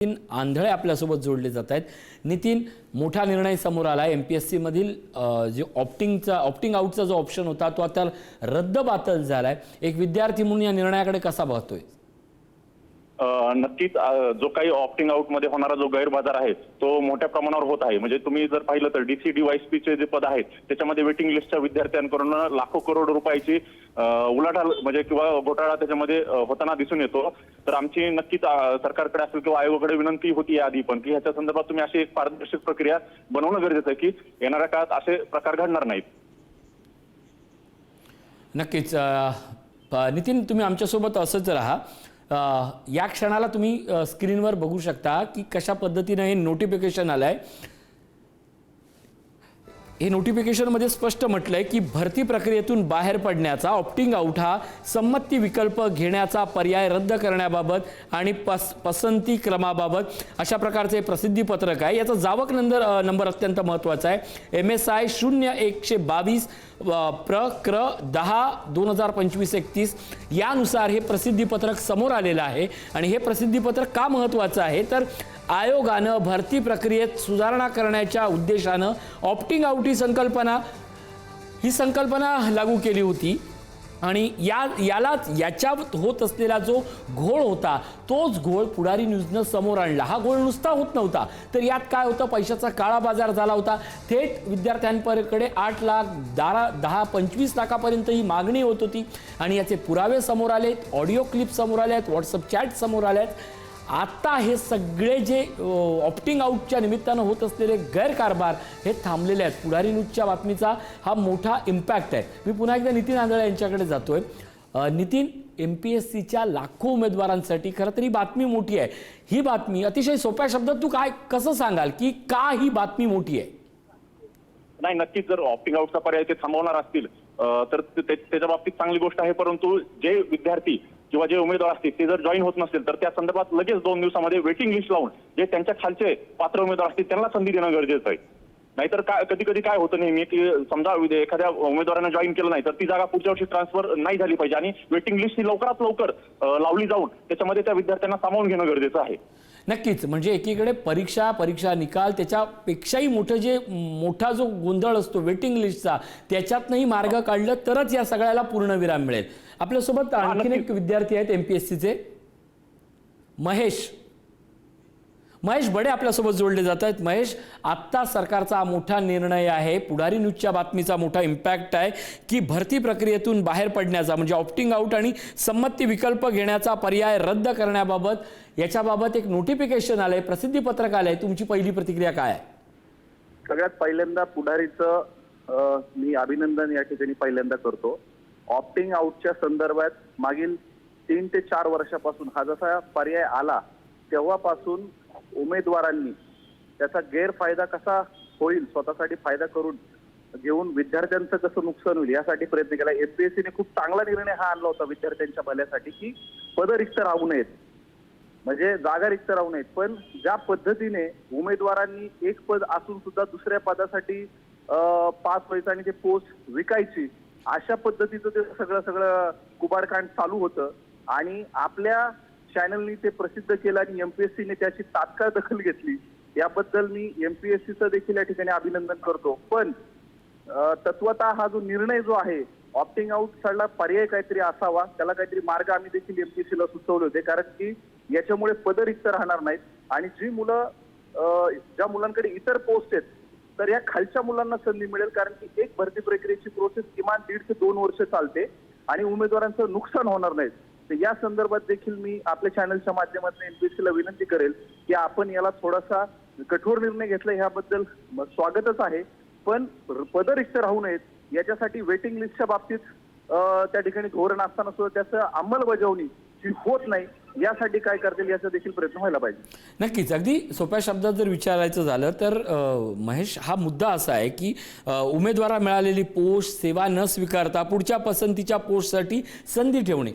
नितीन आंधळे आपल्यासोबत जोडले जात आहेत। नितीन, मोठा निर्णय समोर आला एमपीएससी मधील जे ऑप्टिंग आउटचा जो ऑप्शन होता तो आता रद्दबातल झालाय। एक विद्यार्थी म्हणून या निर्णयाकडे कसा बघतोय? नक्कीच जो काही ऑप्टिंग आउट मध्ये होणारा जो गैरबाजार आहे तो मोठ्या प्रमाणावर होत आहे। म्हणजे तुम्ही जर पाहिलं तर डीसी डीवायएसपीचे जे पद आहेत त्याच्यामध्ये वेटिंग लिस्टच्या विद्यार्थ्यांकडून लाखो करोड रुपयाची उलाढाल म्हणजे किंवा घोटाळा त्याच्यामध्ये होताना दिसून येतो। तर आमची नक्कीच सरकारकडे असेल किंवा आयोगाकडे विनंती होती याआधी पण की ह्याच्या संदर्भात तुम्ही अशी एक पारदर्शक प्रक्रिया बनवणं गरजेचं आहे की येणाऱ्या काळात असे प्रकार घडणार नाहीत। नक्कीच नितीन, तुम्ही आमच्यासोबत असंच राहा। या क्षणाला तुम्ही स्क्रीनवर बघू शकता की कशा पद्धतीने हे नोटिफिकेशन आलंय। हे नोटिफिकेशन मध्ये स्पष्ट म्हटलंय की भरती प्रक्रियेतून बाहेर पडण्याचा ऑप्टिंग आउट हा संमती विकल्प घेण्याचा पर्याय रद्द करण्याबाबत आणि पसंती क्रमाबाबत अशा प्रकारचे प्रसिद्धी पत्रक आहे। याचा जावक नंबर अत्यंत महत्त्वाचा आहे। MSI 0122 प्र 10/2025-31 यानुसार हे प्रसिद्धी पत्रक समोर आलेलं आहे। आणि हे प्रसिद्धी पत्रक का महत्त्वाचं आहे तर आयोगानं भरती प्रक्रियेत सुधारणा करण्याच्या उद्देशानं ऑप्टिंग आउट ही संकल्पना लागू केली होती। आणि याच्यात होत असलेला जो घोळ होता तोच घोळ पुढारी न्यूजनं समोर आणला। हा घोळ नुसता होत नव्हता तर यात काय होतं, पैशाचा काळा बाजार झाला होता। थेट विद्यार्थ्यांकडे 8 लाख 10-25 लाखापर्यंत ही मागणी होत होती। आणि याचे पुरावे समोर आले, ऑडिओ क्लिप समोर आले आहेत, व्हॉट्सअप चॅट समोर आले आहेत। आता हे सगळे जे ऑप्टिंग आउटच्या निमित्तानं होत असलेले गैरकारभार हे थांबलेले आहेत। पुढारी न्यूजच्या बातमीचा हा मोठा इम्पॅक्ट आहे। मी पुन्हा एकदा नितीन आंधळे यांच्याकडे जातोय। नितीन, एमपीएससीच्या लाखो उमेदवारांसाठी खरं तर ही बातमी मोठी आहे। ही बातमी अतिशय सोप्या शब्दात तू कसं सांगाल की का ही बातमी मोठी आहे? नाही, नक्कीच जर ऑप्टिंग आउटचा पर्याय ते थांबवणार असतील तर त्याच्या बाबतीत चांगली गोष्ट आहे। परंतु जे विद्यार्थी किंवा जे उमेदवार असतील ते जर जॉईन होत नसतील तर त्या संदर्भात लगेच 2 दिवसामध्ये वेटिंग लिस्ट लावून जे त्यांच्या खालचे पात्र उमेदवार असतील त्यांना संधी देणं गरजेचं आहे। नाहीतर कधी कधी काय होतं नेहमी की समजा एखाद्या उमेदवारानं जॉईन केलं नाही तर ती जागा पुढच्या वर्षी ट्रान्सफर नाही झाली पाहिजे आणि वेटिंग लिस्ट ही लवकरात लवकर लावली जाऊन त्याच्यामध्ये त्या विद्यार्थ्यांना सामावून घेणं गरजेचं आहे। नक्कीच, म्हणजे एकीकडे परीक्षा निकाल त्याच्यापेक्षाही मोठा जो गोंधळ असतो वेटिंग लिस्टचा त्याच्यातनंही मार्ग काढलं तरच या सगळ्याला पूर्णविराम मिळेल। आपल्यासोबत आणखीन एक विद्यार्थी आहेत एमपीएससीचे, महेश बडे आपल्यासोबत जोडले जात आहेत। महेश, आत्ता सरकारचा मोठा निर्णय आहे, पुढारी न्यूजच्या बातमीचा मोठा इम्पॅक्ट आहे की भरती प्रक्रियेतून बाहेर पडण्याचा म्हणजे ऑप्टिंग आउट आणि संमती विकल्प घेण्याचा पर्याय रद्द करण्याबाबत याच्याबाबत एक नोटिफिकेशन आलंय, प्रसिद्धी पत्रक आलंय। तुमची पहिली प्रतिक्रिया काय आहे? सगळ्यात पहिल्यांदा पुढारीचं मी अभिनंदन या ठिकाणी पहिल्यांदा करतो। ऑप्टिंग आउटच्या संदर्भात मागील 3 ते 4 वर्षापासून हा जसा पर्याय आला तेव्हापासून उमेदवारांनी त्याचा गैरफायदा कसा होईल, स्वतःसाठी फायदा करून घेऊन विद्यार्थ्यांचं कसं नुकसान होईल यासाठी प्रयत्न केला। एमपीएससीने खूप चांगला निर्णय हा आणला होता विद्यार्थ्यांच्या भल्यासाठी की पद रिक्त राहू नयेत, म्हणजे जागा रिक्त राहू नयेत। पण ज्या पद्धतीने उमेदवारांनी एक पद असून सुद्धा दुसऱ्या पदासाठी पास व्हायचं आणि ते पोस्ट विकायची, अशा पद्धतीचं ते सगळं कुबाडकांड चालू होतं। आणि आपल्या चॅनलनी ते प्रसिद्ध केलं आणि एमपीएससीने त्याची तात्काळ दखल घेतली, याबद्दल मी एमपीएससीचं देखील या ठिकाणी अभिनंदन करतो। पण तत्वतः हा जो निर्णय जो आहे ऑप्टिंग आउट साठी पर्याय काहीतरी असावा, त्याला काहीतरी मार्ग आम्ही देखील एमपीएससीला सुचवले होते। कारण की याच्यामुळे पद रिक्त राहणार नाहीत आणि ज्या मुलांकडे इतर पोस्ट आहेत तर या खालच्या मुलांना संधी मिळेल। कारण की एक भरती प्रक्रियेची प्रोसेस किमान 1.5 ते 2 वर्ष चालते आणि उमेदवारांचं नुकसान होणार नाही। तर या संदर्भात देखील मी आपल्या चॅनलच्या माध्यमातून एमपीएससीला विनंती करेल की आपण याला थोडासा कठोर निर्णय घेतला, याबद्दल स्वागतच आहे। पण पद रिक्त राहू नयेत याच्यासाठी वेटिंग लिस्टच्या बाबतीत त्या ठिकाणी धोरण असताना सुद्धा त्याचं अंमलबजावणी जी होत नाही यासाठी काय करतील याचा देखील प्रयत्न व्हायला पाहिजे। नक्कीच, अगदी सोप्या शब्दात जर विचारायचं झालं तर महेश, हा मुद्दा असा आहे की उमेदवाराला मिळालेली पोस्ट सेवा न स्वीकारता पुढच्या पसंतीच्या पोस्टसाठी संधी ठेवणे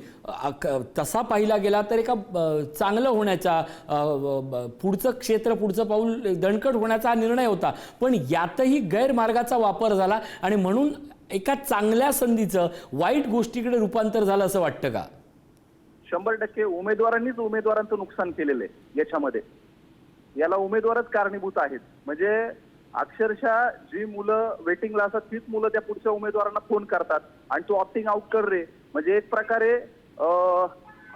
तसा पाहिला गेला तर एका चांगलं होण्याचा पुढचं पाऊल दणकट होण्याचा हा निर्णय होता। पण यातही गैरमार्गाचा वापर झाला आणि म्हणून एका चांगल्या संधीचं वाईट गोष्टीकडे रूपांतर झालं असं वाटतं का? 100% उमेदवारांनीच उमेदवारांचं नुकसान केलेलं आहे याच्यामध्ये। याला उमेदवारच कारणीभूत आहेत. म्हणजे अक्षरशः जी मुलं वेटिंगला असतात तीच मुलं त्या पुढच्या उमेदवारांना फोन करतात आणि तू ऑप्टिंग आउट कर रे, म्हणजे एक प्रकारे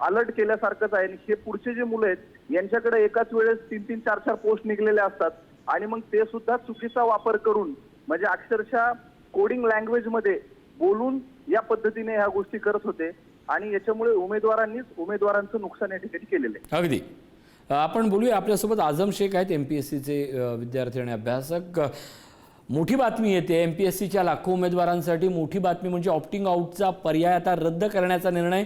अलर्ट केल्यासारखंच आहे. हे पुढचे जे मुलं आहेत यांच्याकडे एकाच वेळेस 3-3, 4-4 पोस्ट निघलेले असतात आणि मग ते सुद्धा चुकीचा वापर करून म्हणजे अक्षरशः कोडिंग लँग्वेज मध्ये बोलून या पद्धतीने ह्या गोष्टी करत होते आणि याच्यामुळे उमेदवारांचं नुकसान या ठिकाणी केलेलं आहे. अगदी. आपण बोलूया, आपल्यासोबत आझम शेख आहेत, MPSCचे विद्यार्थी आणि अभ्यासक. मोठी बातमी येते MPSCच्या लाखो उमेदवारांसाठी. मोठी बातमी म्हणजे ऑप्टिंग आउटचा पर्याय आता रद्द करण्याचा निर्णय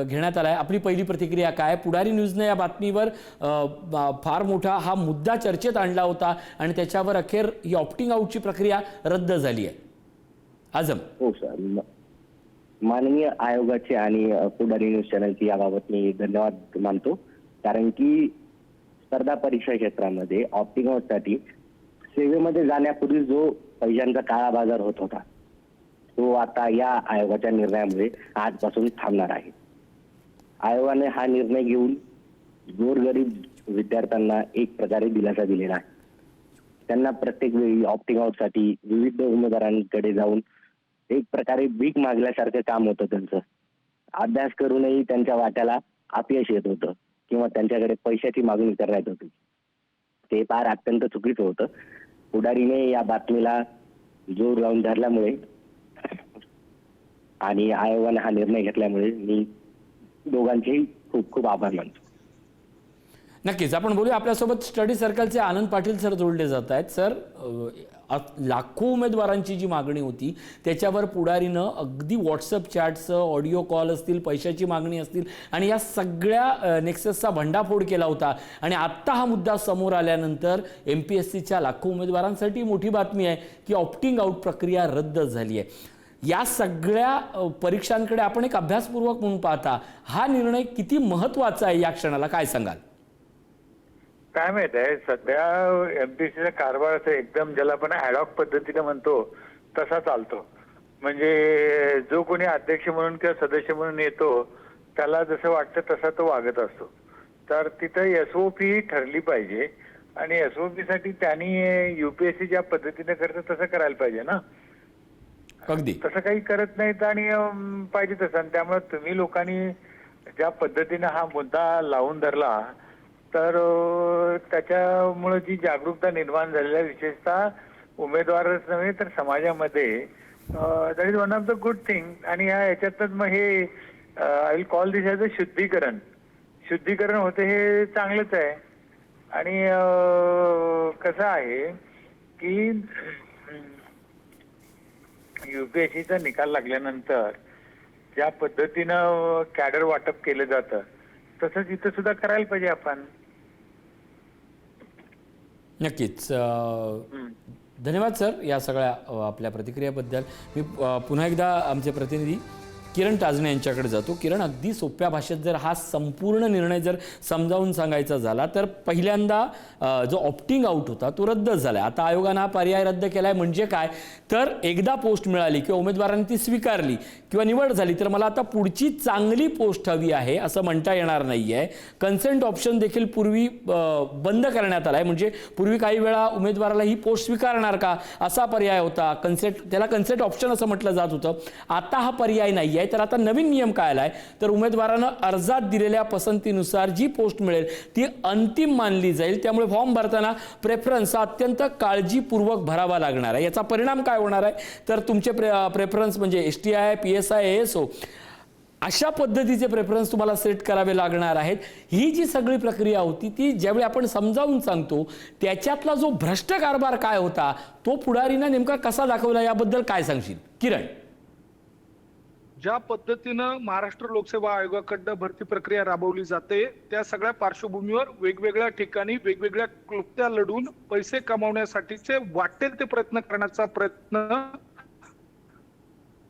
घेण्यात आला आहे. आपली पहिली प्रतिक्रिया काय? पुढारी न्यूजने या बातमीवर फार मोठा हा मुद्दा चर्चेत आणला होता आणि त्याच्यावर अखेर ही ऑप्टिंग आउटची प्रक्रिया रद्द झाली आहे. आझम. हो सर, माननीय आयोगाचे आणि पुढारी न्यूज चॅनलचे याबाबत मी धन्यवाद मानतो. कारण की स्पर्धा परीक्षा क्षेत्रामध्ये ऑप्टिंग आउटसाठी सेवेमध्ये जाण्यापूर्वी जो पैशांचा काळा बाजार होत होता तो आता या आयोगाच्या निर्णयामुळे आजपासून थांबणार आहे. आयोगाने हा निर्णय घेऊन गोरगरीब विद्यार्थ्यांना एक प्रकारे दिलासा दिलेला आहे. त्यांना प्रत्येक वेळी ऑप्टिंग आउटसाठी विविध उमेदवारांकडे जाऊन एक प्रकारे भीक मागल्यासारखं काम होतं त्यांचं. अभ्यास करूनही त्यांच्या वाट्याला अपयश येत होतं किंवा त्यांच्याकडे पैशाची मागणी करण्यात होती. ते फार अत्यंत चुकीचं होतं. पुढारीने या बातमीला जोर लावून धरल्यामुळे आणि आयोगाने हा निर्णय घेतल्यामुळे मी दोघांचेही खूप खूप आभार मानतो. नक्कीच आपण बोलूया. आपल्यासोबत स्टडी सर्कलचे आनंद पाटील सर जोडले जात आहेत. सर, लाखो उमेदवारांची जी मागणी होती त्याच्यावर पुढारीनं अगदी व्हॉट्सअप चॅट्स, ऑडिओ कॉल असतील, पैशाची मागणी असतील आणि या सगळ्या नेक्ससचा भंडाफोड केला होता. आणि आत्ता हा मुद्दा समोर आल्यानंतर MPSCच्या लाखो उमेदवारांसाठी मोठी बातमी आहे की ऑप्टिंग आउट प्रक्रिया रद्द झाली आहे. या सगळ्या परीक्षांकडे आपण एक अभ्यासपूर्वक म्हणून पाहता हा निर्णय किती महत्त्वाचा आहे या क्षणाला, काय सांगाल? काय माहित आहे, सध्या MPSCचा कारभार असं एकदम ज्याला आपण ॲडॉक पद्धतीने म्हणतो तसा चालतो. म्हणजे जो कोणी अध्यक्ष म्हणून किंवा सदस्य म्हणून येतो त्याला जसं वाटतं तसा तो वागत असतो. तर तिथं SOP ठरली पाहिजे आणि SOP साठी त्यांनी UPSC ज्या पद्धतीने करतं तसं करायला पाहिजे ना. अगदी तसं काही करत नाहीत आणि पाहिजे तसं. आणि त्यामुळे तुम्ही लोकांनी ज्या पद्धतीने हा मुद्दा लावून धरला तर त्याच्यामुळे जी जागरूकता निर्माण झालेली आहे विशेषतः उमेदवारच नव्हे तर समाजामध्ये, that is one of the good thing. आणि याच्यातच मग हे I will call this as a शुद्धीकरण होते, हे चांगलंच आहे. आणि कसं आहे की UPSCचा निकाल लागल्यानंतर ज्या पद्धतीनं कॅडर वाटप केलं जातं तसंच इथं सुद्धा करायला पाहिजे आपण. नक्कीच. धन्यवाद सर या सगळ्या आपल्या प्रतिक्रियेबद्दल. मी पुन्हा एकदा आमचे प्रतिनिधी किरण टाजणे यांच्याकडे जातो. किरण, अगदी सोप्या भाषेत जर हा संपूर्ण निर्णय जर समजावून सांगायचा झाला तर पहिल्यांदा जो ऑप्टिंग आउट होता तो रद्द झाला. आता आयोगानं हा पर्याय रद्द केला आहे. म्हणजे काय तर एकदा पोस्ट मिळाली किंवा उमेदवारांनी ती स्वीकारली किंवा निवड झाली तर मला आता पुढची चांगली पोस्ट हवी आहे असं म्हणता येणार नाही आहे. कन्सेंट ऑप्शन देखील पूर्वी बंद करण्यात आला आहे. म्हणजे पूर्वी काही वेळा उमेदवाराला ही पोस्ट स्वीकारणार का असा पर्याय होता. त्याला कन्सेंट ऑप्शन असं म्हटलं जात होतं. आता हा पर्याय नाही आहे. तर आता नवीन नियम काय आलाय तर उमेदवारानं अर्जात दिलेल्या पसंतीनुसार जी पोस्ट मिळेल ती अंतिम मानली जाईल. त्यामुळे फॉर्म भरताना प्रेफरन्स अत्यंत काळजीपूर्वक भरावा लागणार आहे. याचा परिणाम काय होणार आहे तर तुमचे प्रेफरन्स म्हणजे STI, PSI, ASO अशा पद्धतीचे प्रेफरन्स तुम्हाला सेट करावे लागणार आहेत. ही जी सगळी प्रक्रिया होती ती ज्यावेळी आपण समजावून सांगतो त्याच्यातला जो भ्रष्ट कारभार काय होता तो पुढारीनं नेमका कसा दाखवला याबद्दल काय सांगशील किरण? ज्या पद्धतीनं महाराष्ट्र लोकसेवा आयोगाकडनं भरती प्रक्रिया राबवली जाते त्या सगळ्या पार्श्वभूमीवर वेगवेगळ्या ठिकाणी वेगवेगळ्या क्लुप्त्या लढून पैसे कमावण्यासाठीचे वाटेल ते प्रयत्न करण्याचा प्रयत्न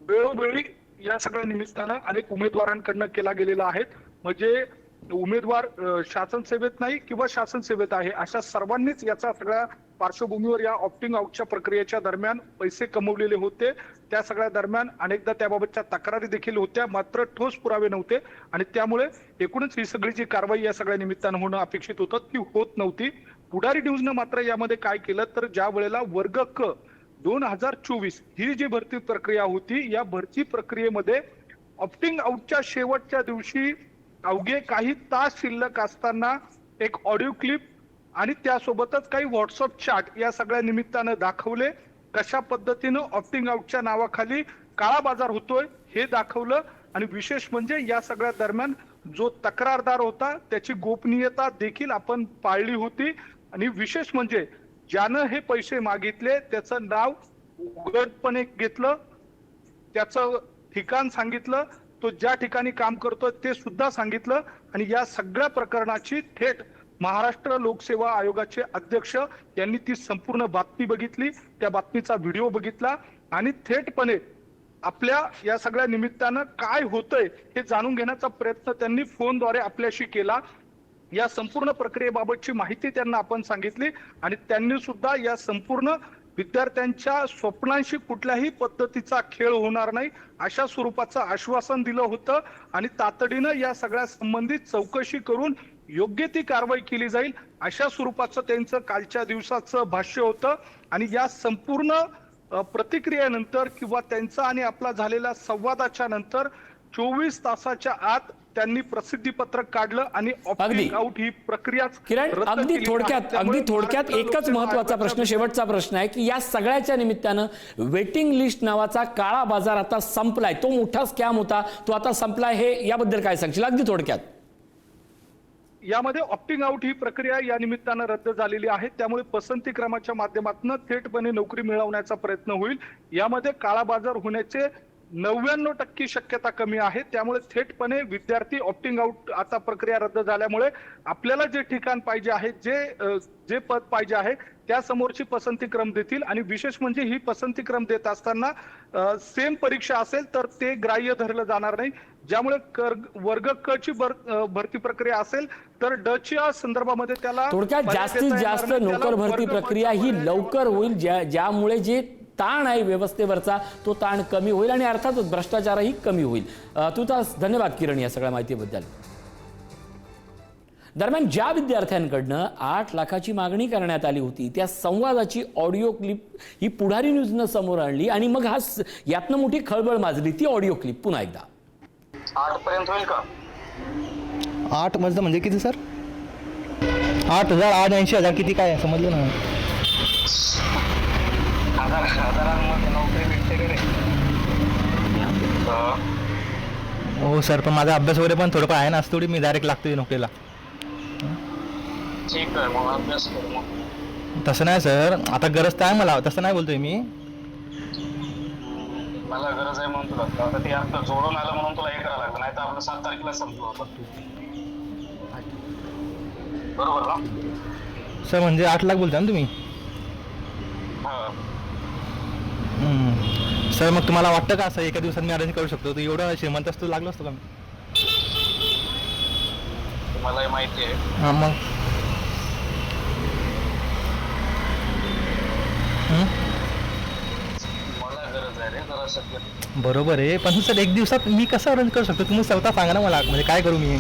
वेळोवेळी या सगळ्या निमित्तानं अनेक उमेदवारांकडनं केला गेलेला आहे. म्हणजे उमेदवार शासन सेवेत नाही किंवा शासन सेवेत आहे, अशा सर्वांनीच याचा सगळ्या पार्श्वभूमीवर या ऑप्टिंग आउटच्या प्रक्रियेच्या दरम्यान पैसे कमवलेले होते. त्या सगळ्या दरम्यान अनेकदा त्याबाबतच्या तक्रारी देखील होत्या, मात्र ठोस पुरावे नव्हते आणि त्यामुळे एकूणच ही सगळी जी कारवाई या सगळ्या निमित्तानं होणं अपेक्षित होतं ती होत नव्हती. पुढारी न्यूजनं मात्र यामध्ये काय केलं तर ज्या वेळेला वर्ग क 2024 ही जी भरती प्रक्रिया होती, या भरती प्रक्रियेमध्ये ऑप्टिंग आउटच्या शेवटच्या दिवशी अवघे काही तास शिल्लक असताना एक ऑडिओ क्लिप आणि त्यासोबतच काही व्हॉट्सअप चॅट या सगळ्या निमित्तानं दाखवले. कशा पद्धतीनं ऑप्टिंग आउटच्या नावाखाली काळा बाजार होतोय हे दाखवलं आणि विशेष म्हणजे या सगळ्या दरम्यान जो तक्रारदार होता त्याची गोपनीयता देखील आपण पाळली होती आणि विशेष म्हणजे ज्यानं हे पैसे मागितले त्याचं नाव उघडपणे घेतलं, त्याचं ठिकाण सांगितलं, तो ज्या ठिकाणी काम करतोय ते सुद्धा सांगितलं आणि या सगळ्या प्रकरणाची थेट महाराष्ट्र लोकसेवा आयोगाचे अध्यक्ष यांनी ती संपूर्ण बातमी बघितली, त्या बातमीचा व्हिडिओ बघितला आणि थेटपणे आपल्या या सगळ्या निमित्तानं काय होतंय हे जाणून घेण्याचा प्रयत्न त्यांनी फोनद्वारे आपल्याशी केला. या संपूर्ण प्रक्रियेबाबतची माहिती त्यांना आपण सांगितली आणि त्यांनी सुद्धा या संपूर्ण विद्यार्थ्यांच्या स्वप्नांशी कुठल्याही पद्धतीचा खेळ होणार नाही अशा स्वरूपाचं आश्वासन दिलं होतं आणि तातडीनं या सगळ्या संबंधित चौकशी करून योग्य ती कारवाई केली जाईल अशा स्वरूपाचं त्यांचं कालच्या दिवसाचं भाष्य होतं. आणि या संपूर्ण प्रतिक्रियेनंतर किंवा त्यांचा आणि आपला झालेल्या संवादाच्या नंतर 24 तासाच्या आत त्यांनी प्रसिद्धी पत्रक काढलं आणि ऑप्टिंग आउट ही प्रक्रिया किरण, अगदी थोडक्यात एकच महत्वाचा प्रश्न, शेवटचा प्रश्न आहे की या सगळ्याच्या निमित्तानं वेटिंग लिस्ट नावाचा काळा बाजार आता संपलाय, तो मोठा स्कॅम होता, तो आता संपलाय, हे याबद्दल काय सांगशील अगदी थोडक्यात? यामध्ये ऑप्टिंग आउट ही प्रक्रिया या निमित्तानं रद्द झालेली आहे, त्यामुळे पसंती क्रमाच्या माध्यमातून थेटपणे नोकरी मिळवण्याचा प्रयत्न होईल. यामध्ये काळा बाजार होण्याचे 99% शक्यता कमी आहे, त्यामुळे थेटपणे विद्यार्थी ऑप्टिंग आउट आता प्रक्रिया रद्द झाल्यामुळे आपल्याला जे ठिकाण पाहिजे आहे, जे पद पाहिजे आहे त्या समोरची पसंती क्रम देतील आणि विशेष म्हणजे ही पसंती क्रम देत असताना सेम परीक्षा असेल तर ते ग्राह्य धरलं जाणार नाही. ज्यामुळे वर्ग क ची भरती प्रक्रिया असेल तर ड च्या संदर्भामध्ये त्याला थोडक्यात जास्तीत जास्त नोकर भरती प्रक्रिया ही लवकर होईल, ज्यामुळे जे ताण आहे व्यवस्थेवरचा तो ताण कमी होईल आणि अर्थातच भ्रष्टाचारही कमी होईल. तुझाच धन्यवाद किरण या सगळ्या माहितीबद्दल. दरम्यान ज्या विद्यार्थ्यांकडनं 8 लाखाची मागणी करण्यात आली होती त्या संवादाची ऑडिओ क्लिप ही पुढारी न्यूजनं समोर आणली आणि मग यातनं मोठी खळबळ माजली. ती ऑडिओ क्लिप पुन्हा एकदा. 8 पर्यंत होईल का? 8 मजलं म्हणजे किती सर? 8,000 80,000 किती काय समजलं ना? हजारांमध्ये नोकरी भेटते का रे? हो सर, पण माझा अभ्यास वगैरे पण थोडंफार आहे ना, थोडी मी डायरेक्ट लागतोय नोकरीला. ठीक आहे, मग अभ्यास कर. मग तसं नाही सर, आता गरज तर आहे मला, तसं नाही बोलतोय मी. मला गरज आहे म्हणून तुला आता ते आपलं जोडून आलं म्हणून तुला हे करावं लागलं, नाही तर आपलं 7 तारखेला संपलं होतं. बरोबर ना सर? म्हणजे 8 लाख बोलताय ना तुम्ही? सर मग तुम्हाला वाटतं का असं एका दिवसात मी अरेंज करू शकतो? तर एवढं श्रीमंत असतो लागलो असतो का मी? मलाही माहिती आहे. हां मग मला गरज आहे रे जरा सध्या. बरोबर आहे, पण सर एक दिवसात मी कसं अरेंज करू शकतो? तुम्ही स्वतः सांगा ना मला, म्हणजे काय करू मी?